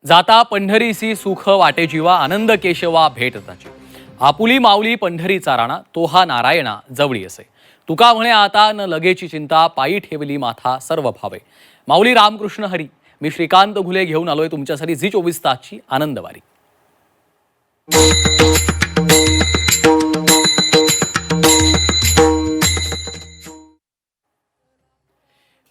जाता पंढरीसी सुख वाटे जीवा आनंद केशवा भेट त्याची आपुली माऊली पंढरीचा राणा तो हा नारायणा जवळी असे तुका म्हणे आता न लगेची चिंता पायी ठेवली माथा सर्व भावे माऊली रामकृष्ण हरी मी श्रीकांत घुले घेऊन आलोय तुमच्यासाठी झी 24 तासची आनंदवारी।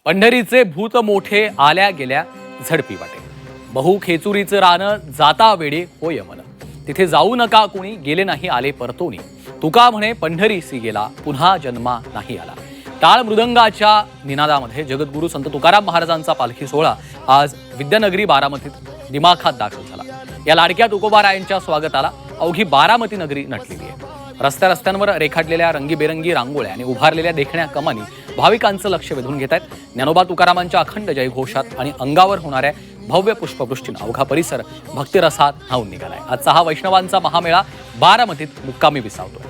पंढरीचे भूत मोठे आल्या गेल्या झडपी वाटे बहु खेचुरीचं रान जाता वेडे होय मन तिथे जाऊ नका कुणी गेले नाही आले परतोनी तुका म्हणे पंढरीसी गेला पुन्हा जन्मा नाही आला। टाळ मृदंगाच्या निनादामध्ये जगद्गुरू संत तुकाराम महाराजांचा पालखी सोहळा आज विद्यानगरी बारामतीत दिमाखात दाखल झाला। या लाडक्या तुकोबारायांच्या स्वागताला अवघी बारामती नगरी नटलेली आहे। रस्त्यावर रेखाटलेल्या रंगीबेरंगी रांगोळ्या आणि उभारलेल्या देखण्या कमानी भाविकांचं लक्ष वेधून घेत आहेत। ज्ञानोबा तुकारामांच्या अखंड जयघोषात आणि अंगावर होणाऱ्या भव्य पुष्पवृष्टीनं अवघा परिसर भक्तिरसात न्हाऊन निघालाय। आजचा हा वैष्णवांचा महामेळा बारामतीत मुक्कामी विसावतोय।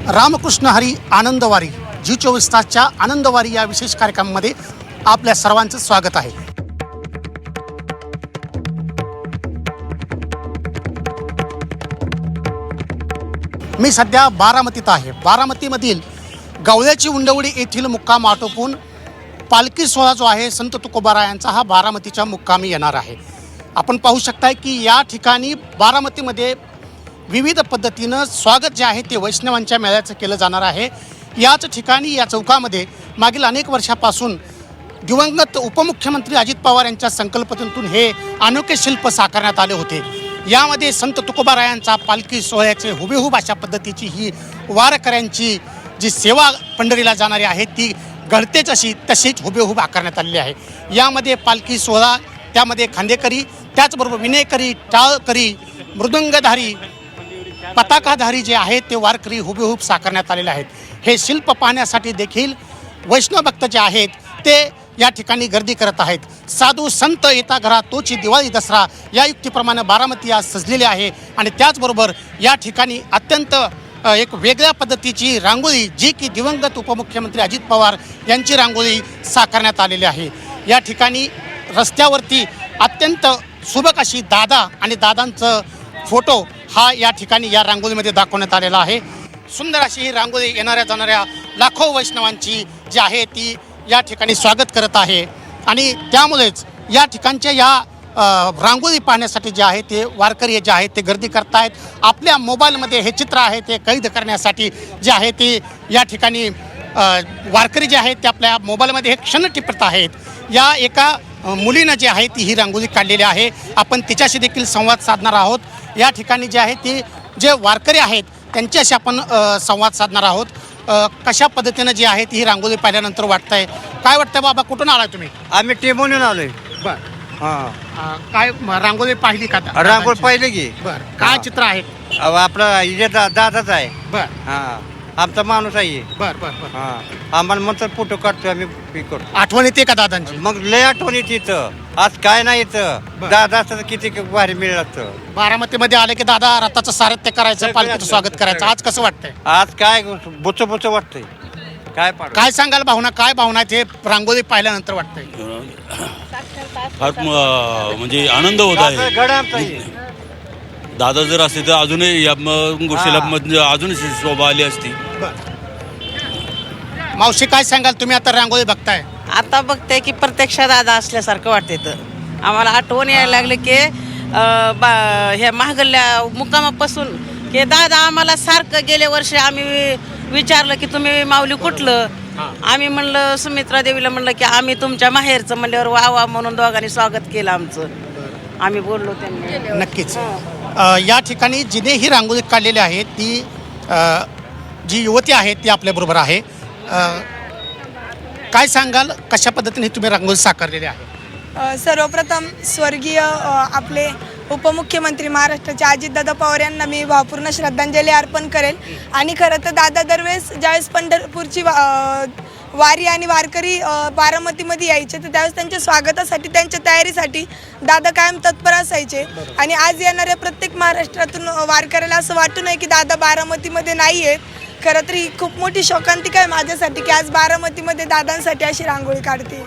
रामकृष्ण हरी आनंदवारी झी 24 तासच्या आनंदवारी या विशेष कार्यक्रमामध्ये आपल्या सर्वांचं स्वागत आहे। मी सध्या बारामतीत आहे। बारामतीमधील गवळ्याची उंडवडी येथील मुक्काम आटोपून पालखी सोहळा जो आहे संत तुकोबारायांचा हा बारामतीच्या मुक्कामी येणार आहे। आपण पाहू शकताय की या ठिकाणी बारामतीमध्ये विविध पद्धतीनं स्वागत जे आहे ते वैष्णवांच्या मेळ्याचं केलं जाणार आहे। याच ठिकाणी या चौकामध्ये मागील अनेक वर्षापासून दिवंगत उपमुख्यमंत्री अजित पवार यांच्या संकल्पनेतून हे अनोखे शिल्प साकारण्यात आले होते। यामध्ये संत तुकोबारायांचा पालखी सोहळ्याचे हुबेहूब अशा पद्धतीची ही वारकऱ्यांची जी सेवा पंढरीला जाणारी आहे ती घडतेच अशी तशीच हुबेहूब आकारण्यात आलेली आहे। यामध्ये पालखी सोहळा, त्यामध्ये खांदेकरी, त्याचबरोबर विनेकरी, टाळकरी, मृदंगधारी, पताकाधारी जे आहेत ते वारकरी हुबेहूब साकारण्यात आलेले आहेत। हे शिल्प पाहण्यासाठी देखील वैष्णव भक्त जे आहेत ते या ठिकाणी गर्दी करत आहेत। साधू संत येता घरा तोची दिवाळी दसरा या युक्तीप्रमाणे बारामती आज सजलेली आहे आणि त्याचबरोबर या ठिकाणी अत्यंत एक वेगळ्या पद्धतीची रांगोळी जी की दिवंगत उपमुख्यमंत्री अजित पवार यांची रांगोळी साकारण्यात आलेली आहे। या ठिकाणी रस्त्यावरती अत्यंत सुबक अशी दादा आणि दादांचं फोटो हा या ठिकाणी या रांगोळीमध्ये दाखवण्यात आलेला आहे। सुंदर अशी ही रांगोळी येणाऱ्या जाणाऱ्या लाखो वैष्णवांची जी आहे ती या ठिकाणी स्वागत करत आहे आणि त्यामुळेच या ठिकाणच्या या रांगोळी पाहण्यासाठी जे आहे ते वारकरी जे आहेत ते गर्दी करतायत। आपल्या मोबाईलमध्ये हे चित्र आहे ते कैद करण्यासाठी जे आहे ते या ठिकाणी वारकरी जे आहेत ते आपल्या मोबाईलमध्ये हे क्षण टिपत आहेत। या एका मुलीनं जे आहे ती ही रांगोळी काढलेली आहे। आपण तिच्याशी देखील संवाद साधणार आहोत। या ठिकाणी जे आहे ते जे वारकरी आहेत त्यांच्याशी आपण संवाद साधणार आहोत। कशा पद्धतीनं जी आहे ती ही रांगोळी पाहिल्यानंतर वाटतंय, काय वाटतंय बाबा? कुठून आलाय तुम्ही? आम्ही टेमून आलोय। बरं, हां, काय रांगोळी पाहिली का? रांगोळी पाहिलं की. बरं, काय चित्र आहे? आपला इथे दादाच आहे। बरं, हां, आमचा माणूस आहे। बरं बरं बरं। हां, आम्हाला म्हणतात फोटो काढतो आम्ही हे करतो। आठवण येते का दादांची? मग लय आठवण येते इथं। आज काय नाही इथं, बरं. दादा असतं तर किती भारी मिळलं असतं। बारामतीमध्ये आले की दादा रथाचं सारथ्य करायचं, पालखीचं स्वागत करायचं। आज कसं वाटतंय? आज काय बुच वाटतंय काय काय सांगाल भावना? काय भावना ते रांगोळी पाहिल्यानंतर वाटतंय? फार म्हणजे आनंद होत आहे। गड आमचा आहे। दादा जर असते तर अजूनही या गोष्टीला म्हणजे अजून शोभा आली असती। मावशी काय सांगाल? तुम्ही आता रांगोळी बघताय, आता बघते की प्रत्यक्ष दादा असल्यासारखं वाटते। तर आम्हाला आठवण यायला लागले की ह्या महागल्ल्या मुक्कामापासून की दादा आम्हाला सारखं गेल्या वर्षी आम्ही विचारलं की तुम्ही माऊली कुठलं? आम्ही म्हणलं सुमित्रा देवीला म्हणलं की आम्ही तुमच्या माहेरचं म्हणल्यावर वा वा म्हणून दोघांनी स्वागत केलं आमचं। आम्ही बोललो त्यांनी। नक्कीच या ठिकाणी जिने ही रांगोळी काढलेली आहे ती जी युवती आहे ती आपल्याबरोबर आहे। काय सांगाल, कशा पद्धतीने तुम्ही रांगोळी साकारलेली आहे? सर्वप्रथम स्वर्गीय आपले उपमुख्यमंत्री महाराष्ट्राचे अजितदादा पवार यांना मी भावपूर्ण श्रद्धांजली अर्पण करेल. आणि खरं तर दादा दरवेळेस ज्यावेळेस पंढरपूरची वारी आणि वारकरी बारामतीमध्ये यायचे तर त्यावेळेस त्यांच्या स्वागतासाठी त्यांच्या तयारीसाठी दादा कायम तत्पर असायचे. आणि आज येणाऱ्या प्रत्येक महाराष्ट्रातून वारकऱ्याला असं वाटू नये की दादा बारामतीमध्ये नाही आहेत. खरं तर ही खूप मोठी शोकांतिका आहे माझ्यासाठी की आज बारामतीमध्ये दादांसाठी अशी रांगोळी काढते.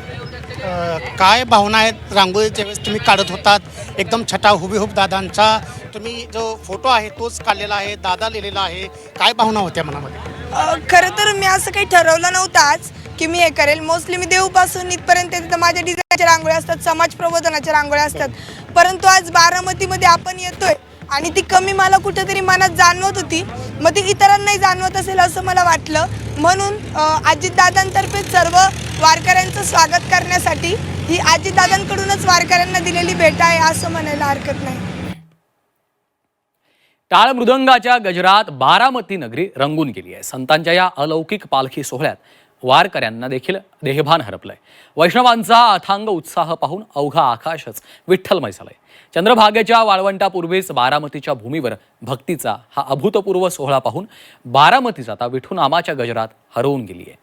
काय भावना आहेत रांगोळीच्या वेळेस तुम्ही काढत होतात? एकदम छटा हुबेहूब दादांचा तुम्ही जो फोटो आहे तोच काढलेला आहे, दादा लिहिलेला आहे. काय भावना होत्या मनामध्ये? खरं तर मी असं काही ठरवलं नव्हतं आज की मी हे करेल. मोस्टली मी देऊपासून इथपर्यंत तिथं माझ्या डिझाईनच्या रांगोळ्या असतात, समाज प्रबोधनाच्या रांगोळ्या असतात. परंतु आज बारामतीमध्ये आपण येतोय आणि ती कमी मला कुठेतरी मनात जाणवत होती. मग ती इतरांनाही जाणवत असेल असं मला वाटलं. म्हणून अजितदादांतर्फे सर्व वारकऱ्यांचं स्वागत करण्यासाठी ही अजितदादांकडूनच वारकऱ्यांना दिलेली भेट आहे असं म्हणायला हरकत नाही. टाळ मृदंगाच्या गजरात बारामती नगरी रंगून गेली आहे. संतांच्या या अलौकिक पालखी सोहळ्यात वारकऱ्यांना देखील देहभान हरपलंय. वैष्णवांचा अथांग उत्साह पाहून अवघा आकाशच विठ्ठलमय झालंय. चंद्रभागेच्या वाळवंटापूर्वीच बारामतीच्या भूमीवर भक्तीचा हा अभूतपूर्व सोहळा पाहून बारामती जाता विठुनामाच्या गजरात हरवून गेली आहे.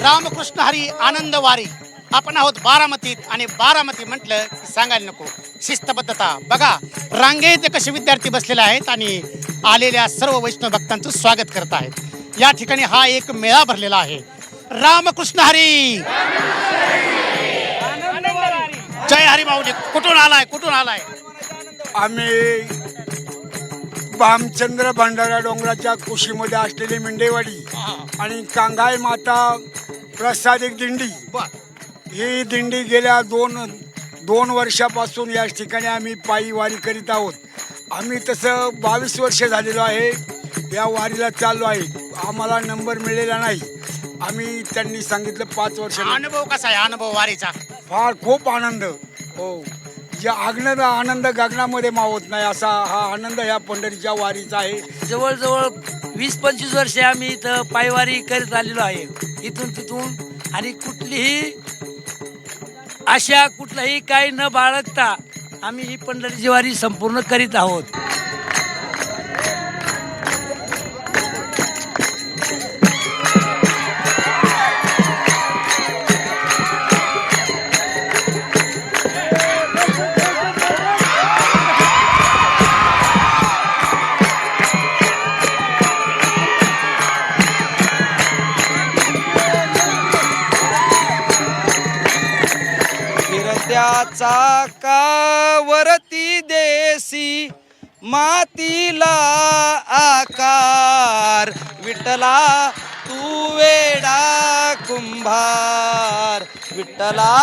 रामकृष्ण हरी आनंद वारी. आपण आहोत बारामतीत आणि बारामती म्हटलं की सांगायला नको शिस्तबद्धता. बघा रांगेत कसे विद्यार्थी बसलेले आहेत आणि आलेल्या सर्व वैष्णव भक्तांचं स्वागत करत आहेत. या ठिकाणी हा एक मेळा भरलेला आहे. रामकृष्ण हरी, जय हरी माऊली. कुठून आलाय, कुठून आलाय? आम्ही भामचंद्र भंडारा डोंगराच्या कुशीमध्ये असलेली मिंडेवाडी आणि कांगाय माता प्रसादिक दिंडी, ही दिंडी गेल्या दोन वर्षापासून या ठिकाणी आम्ही पायी वारी करीत आहोत. आम्ही तसं 22 वर्ष झालेलो आहे या वारीला चाललो आहे. आम्हाला नंबर मिळालेला नाही. आम्ही त्यांनी सांगितलं 5 वर्ष. अनुभव कसा आहे, अनुभव वारीचा? फार खूप आनंद. हो, जे आनंद गगनामध्ये मावत नाही असा हा आनंद ह्या पंढरीच्या वारीचा आहे. जवळजवळ 20-25 वर्षे आम्ही इथं पायवारी करीत आलेलो आहे, इथून तिथून. आणि कुठलीही आशा कुठलाही काही न बाळगता आम्ही ही पंढरीची वारी संपूर्ण करीत आहोत. चाकावरती देसी मातीला आकार, विठ्ठला तू वेडा कुंभार, विठ्ठला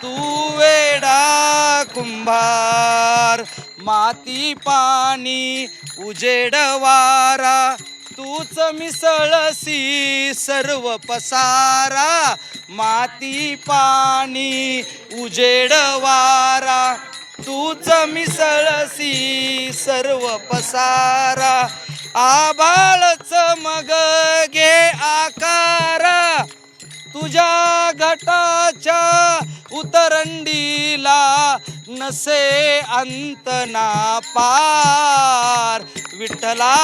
तू वेडा कुंभार. माती पाणी उजेड वारा, तूच मिसळसी सर्व पसारा. माती पाणी उजेड वारा, तूच मिसळसी सर्व पसारा. आभाळच मग घे आकारा, तुझ्या घटाच्या उतरंडीला नसे अंत ना पार. विठ्ठला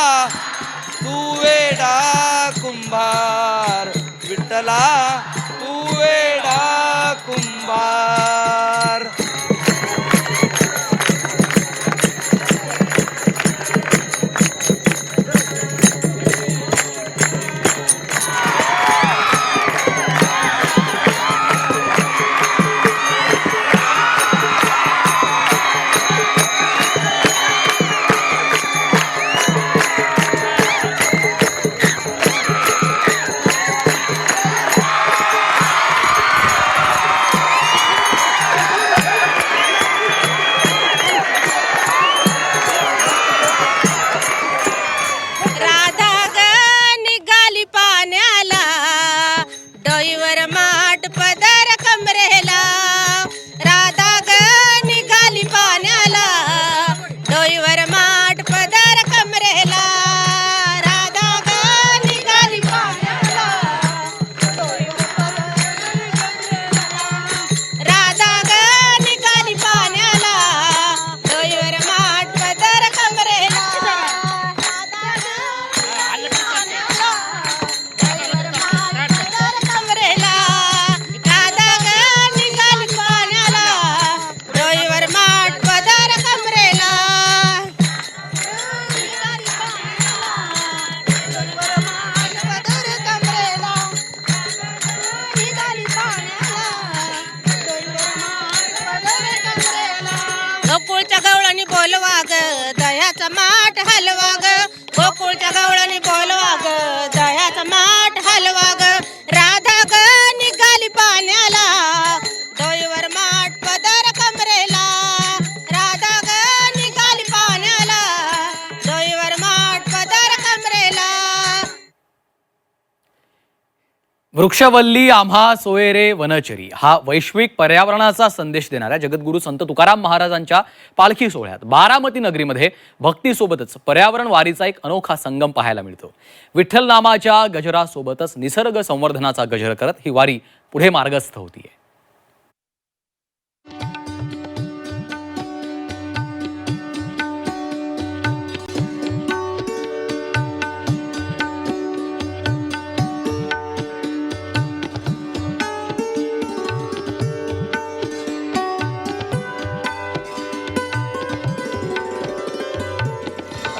तू वेडा कुंभार, विठ्ठला तू वेडा कुंभार. वृक्षवल्ली आम्हा सोयरे वनचरी हा वैश्विक पर्यावरणाचा संदेश देणाऱ्या जगद्गुरू संत तुकाराम महाराजांच्या पालखी सोहळ्यात बारामती नगरीमध्ये भक्तीसोबतच पर्यावरण वारीचा एक अनोखा संगम पाहायला मिळतो. विठ्ठल नामाच्या गजरासोबतच निसर्ग संवर्धनाचा गजर करत ही वारी पुढे मार्गस्थ होतीये.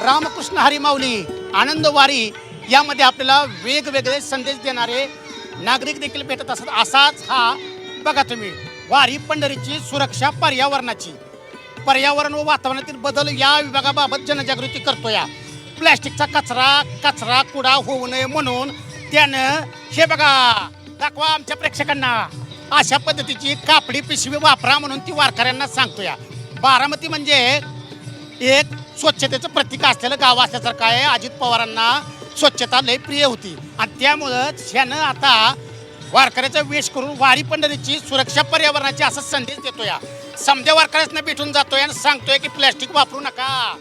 रामकृष्ण हरी माऊली आनंद वारी यामध्ये आपल्याला वेगवेगळे संदेश देणारे नागरिक देखील भेटत असतात. असाच हा बघा तुम्ही वारी पंढरीची सुरक्षा पर्यावरण व वातावरणातील बदल या विभागाबाबत जनजागृती करतो. या प्लॅस्टिकचा कचरा कुडा होऊ नये म्हणून त्यानं हे बघा दाखवा आमच्या प्रेक्षकांना अशा पद्धतीची कापडी पिशवी वापरा म्हणून ती वारकऱ्यांना सांगतो. या बारामती म्हणजे एक स्वच्छतेचं प्रतीक असलेलं गाव असल्यासारखं आहे. अजित पवारांना स्वच्छता लय प्रिय होती आणि त्यामुळं ह्यानं आता वारकऱ्याचा वेश करून वारी पंढरीची सुरक्षा पर्यावरणाची असा संदेश देतो. या समजा वारकऱ्यांना भेटून जातोय आणि सांगतोय की प्लॅस्टिक वापरू नका,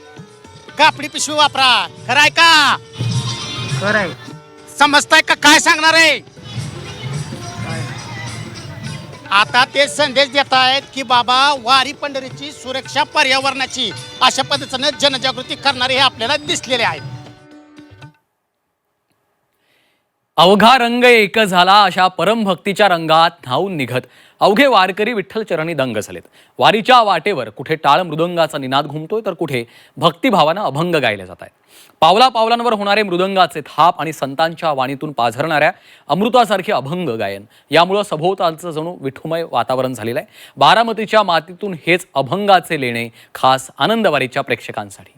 कापडी पिशवी वापरा. खरं आहे का? खरं आहे. समजताय का काय सांगणार आहे? आता ते संदेश देत आहेत की बाबा वारी पंढरीची सुरक्षा पर्यावरणाची अशा पद्धतीने जनजागृती करणारे हे आपल्याला दिसलेले आहेत. अवघा रंग एक झाला अशा परमभक्तीच्या रंगात न्हावून निघत अवघे वारकरी विठ्ठल चरणी दंग झालेत. वारीच्या वाटेवर कुठे टाळ मृदंगाचा निनाद घुमतोय तर कुठे भक्तिभावानं अभंग गायले जात आहेत. पावला पावलांवर होणारे मृदंगाचे थाप आणि संतांच्या वाणीतून पाझरणाऱ्या अमृतासारखे अभंग गायन यामुळं सभोवतालचं जणू विठुमय वातावरण झालेलं आहे. बारामतीच्या मातीतून हेच अभंगाचे लेणे खास आनंदवारीच्या प्रेक्षकांसाठी.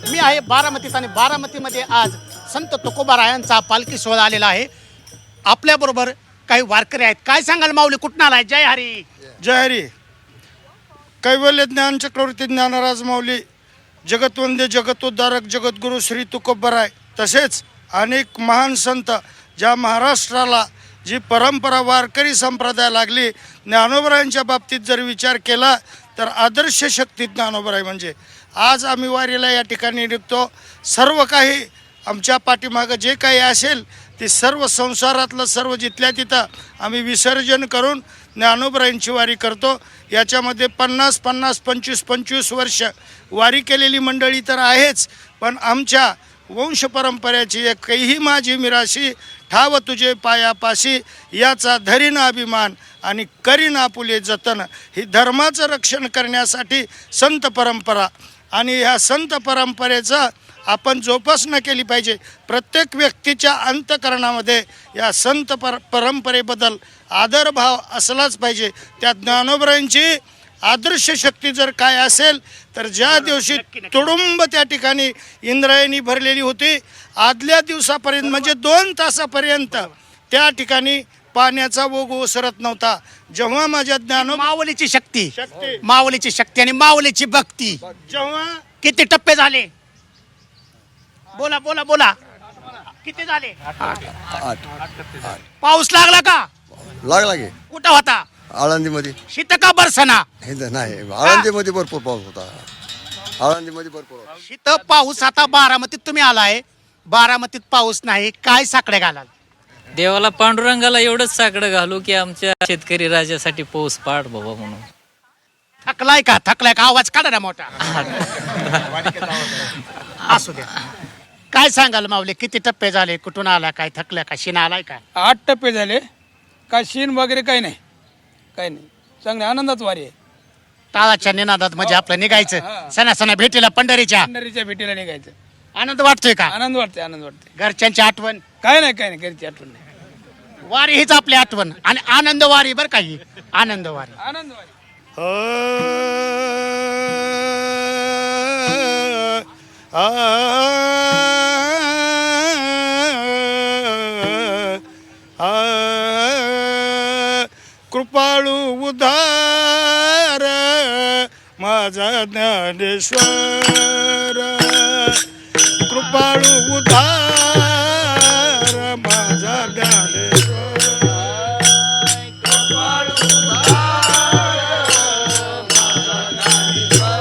मी आहे बारामतीत आणि बारामतीमध्ये आज संत तुकोबारायांचा पालखी सोहळा आलेला आहे. आपल्याबरोबर काही वारकरी आहेत. काय सांगाल माऊली, कुठून आलाय? जय हरी. जय हरी. कैवल्य ज्ञान चक्रवर्ती ज्ञानराज माऊली, जगतवंदे जगतोद्धारक जगद्गुरू श्री तुकोबाराय, तसेच अनेक महान संत ज्या महाराष्ट्राला जी परंपरा वारकरी संप्रदाय लागली, ज्ञानोबरायांच्या बाबतीत जर विचार केला तर आदर्श शक्ती ज्ञानोबराय. म्हणजे आज आम्ही वारीला या ठिकाणी निघतो. सर्व काही आमच्या पाठीमागं जे काही असेल ते सर्व संसारातलं सर्व जिथल्या तिथं आम्ही विसर्जन करून ज्ञानोबरायांची वारी करतो. याच्यामध्ये 50-50, 25-25 वर्ष वारी केलेली मंडळी तर आहेच, पण आमच्या वंश परंपरेची एकही माझी मिराशी ठाव तुझे पायापाशी, याचा धरीन अभिमान आणि करीन आपुले जतन. ही धर्माचं रक्षण करण्यासाठी संत परंपरा आणि ह्या संत परंपरेचं आपण जोपासना केली पाहिजे. प्रत्येक व्यक्तीच्या अंतःकरणामध्ये या संत परंपरेबद्दल आदरभाव असलाच पाहिजे. त्या ज्ञानोबरायांची आदर्श शक्ती जर काय असेल तर ज्या दिवशी तुडुंब त्या ठिकाणी इंद्रायणी भरलेली होती, आदल्या दिवसापर्यंत म्हणजे 2 तासापर्यंत त्या ठिकाणी पाण्याचा ओघ ओसरत नव्हता. जेव्हा माझ्या माऊलीची शक्ती आणि माऊलीची भक्ती, जेव्हा किती टप्पे झाले? बोला बोला बोला, किती झाले? 8. पाऊस लागला का? लागला गे कुठं होता? आळंदीमध्ये. शीत का बरसना? हे नाही, आळंदीमध्ये भरपूर पाऊस होता. आळंदीमध्ये भरपूर होता. शीत पाऊस. आता बारामतीत तुम्ही आलाय, बारामतीत पाऊस नाही, काय साकडे घालाल? देवाला पांडुरंगाला एवढंच साकडं घालू की आमच्या शेतकरी राजासाठी पाऊस पाड बाबा म्हणून. थकलाय का? आवाज काढा ना मोठा. असू द्या. काय सांगाल माऊली, किती टप्पे झाले? कुठून आला? काय थकल्या का? शीन आलाय का? 8 टप्पे झाले. काय शीन वगैरे काही नाही. चांगल्या आनंदात वारी आहे. टाळाच्या निनादात म्हणजे आपलं निघायचं सणा भेटीला पंढरीच्या भेटीला निघायचं. आनंद वाटतोय का? आनंद वाटते. घरच्यांची आठवण? काय नाही घरची आठवण नाही. वारी हीच आपली आठवण आणि आनंद वारी. बरं काही आनंद वारी. कृपाळू उद्धार माझा ज्ञानेश्वर, कृपाळू उद्धार माझा ज्ञानेश्वर, कृपाळू उद्धार माझा ज्ञानेश्वर,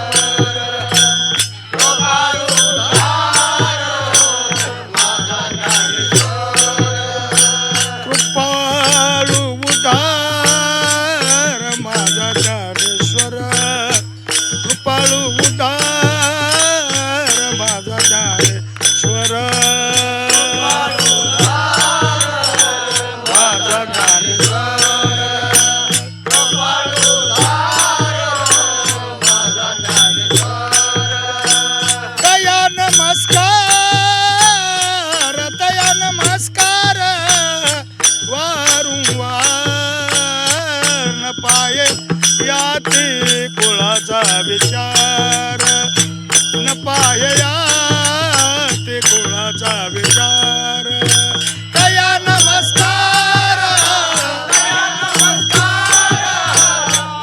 कृपाळू उद्धार माझा ज्ञानेश्वर, कृपाळू उद्धार माझा ज्ञानेश्वर, कृपाळू उद्धार माझा ज्ञानेश्वर, माझा ज्ञानेश्वर, कृपाळू उद्धार माझा ज्ञानेश्वर. दया नमस्कार, दया नमस्कार वारंवार न पाये याती कुळाचा विचार, न पाये याती कुळाचा विचार. दया नमस्कार, दया नमस्कार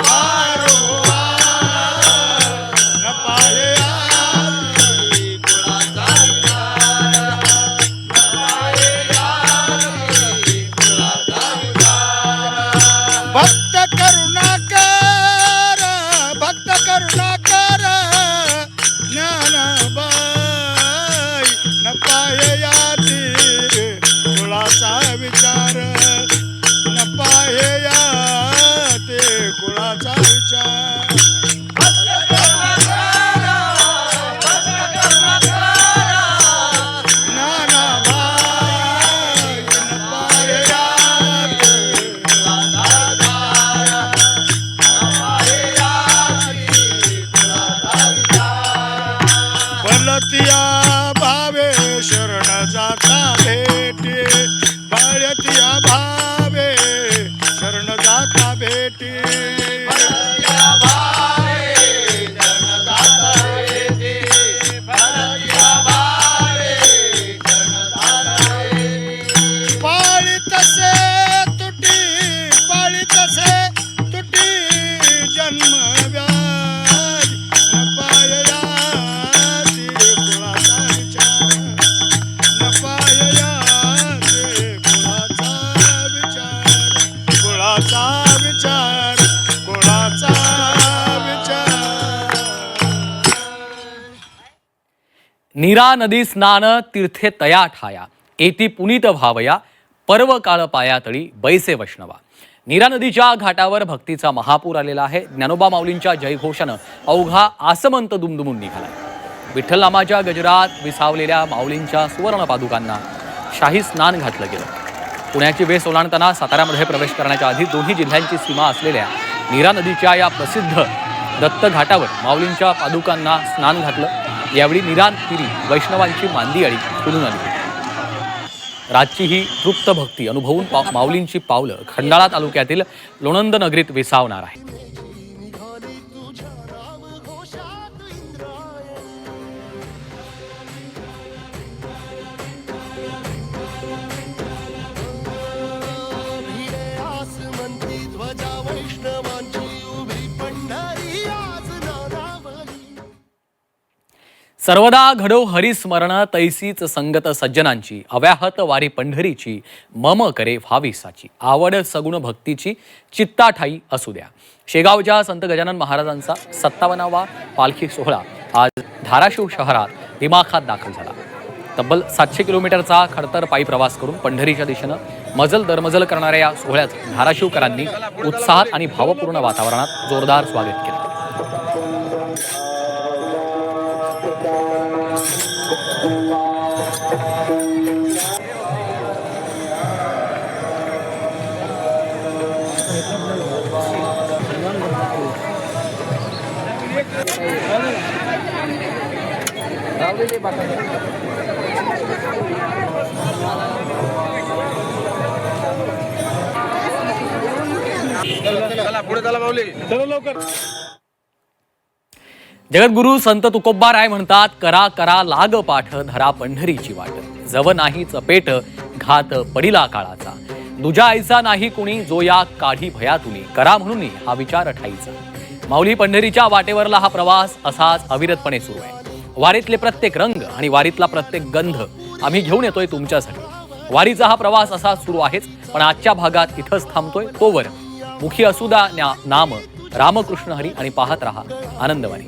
वारंवार न पाये याती कुळाचा विचार, न पाये याती कुळाचा विचार. भक्त करुणाकर, भक्त करुणाकर ज्ञानाबाई न पाये याती कुळाचा विचार, न पाये याती कुळाचा विचार. भक्त करुणाकर, भक्त करुणाकर ज्ञानाबाई न पाये याती कुळाचा विचार. बलतिया भावे शरण जाता भेटी, बळतिया भावे शरण जाता भेटी, बलतिया भावे शरण जाता भेटी, बलतिया भावे शरण जाता भेटी. पाळी तसे तुटी, पाळी तसे तुटी जन्म व्याधी न पाये याती कुळाचा विचार, न पाये याती कुळाचा विचार, कुळाचा विचार, कुळाचा विचार. नीरा नदी स्नान तीर्थे तया ठाया, एती पुनीत भावया पर्व काळ पाया तळी बैसे वैष्णवा. नीरा नदीच्या घाटावर भक्तीचा महापूर आलेला आहे. ज्ञानोबा माऊलींच्या जयघोषानं अवघा आसमंत दुमदुमून निघालाय. विठ्ठलनामाच्या गजरात विसावलेल्या माऊलींच्या सुवर्ण पादुकांना शाही स्नान घातलं गेलं. पुण्याची वेस ओलांडताना साताऱ्यामध्ये प्रवेश करण्याच्या आधी दोन्ही जिल्ह्यांची सीमा असलेल्या नीरा नदीच्या या प्रसिद्ध दत्त घाटावर माऊलींच्या पादुकांना स्नान घातलं. यावेळी नीरा तीरी वैष्णवांची मांदियाळी फुलून आली. रातची ही तृप्त भक्ती अनुभवून माऊलींची पावलं खंडाळा तालुक्यातील लोणंद नगरीत विसावणार आहे. सर्वदा घडो हरिस्मरण तैसीच संगत सज्जनांची, अव्याहत वारी पंढरीची मम करे व्हावीसाची. आवड सगुण भक्तीची चित्ताठाई असू द्या. शेगावच्या संत गजानन महाराजांचा 57वा पालखी सोहळा आज धाराशिव शहरात दिमाखात दाखल झाला. तब्बल 700 किलोमीटरचा खडतर पायी प्रवास करून पंढरीच्या दिशेनं मजल दरमजल करणाऱ्या या सोहळ्याचं धाराशिवकरांनी उत्साहात आणि भावपूर्ण वातावरणात जोरदार स्वागत केलं. जगद्गुरू संत तुकोबाराय म्हणतात, करा करा लाग पाठ, धरा पंढरीची वाट. जव नाही चपेट, घात पडिला काळाचा. दुजा ऐसा नाही कुणी, जो या काढी भयातुनी. करा म्हणून हा विचार ठाईचा. माऊली पंढरीच्या वाटेवरला हा प्रवास असाच अविरतपणे सुरू आहे. वारीतले प्रत्येक रंग आणि वारीतला प्रत्येक गंध आम्ही घेऊन येतोय तुमच्यासाठी. वारीचा हा प्रवास असा सुरू आहेच, पण आजच्या भागात इथंच थांबतोय. तोवर मुखी असुदा नाम रामकृष्ण हरी आणि पाहत रहा आनंदवारी.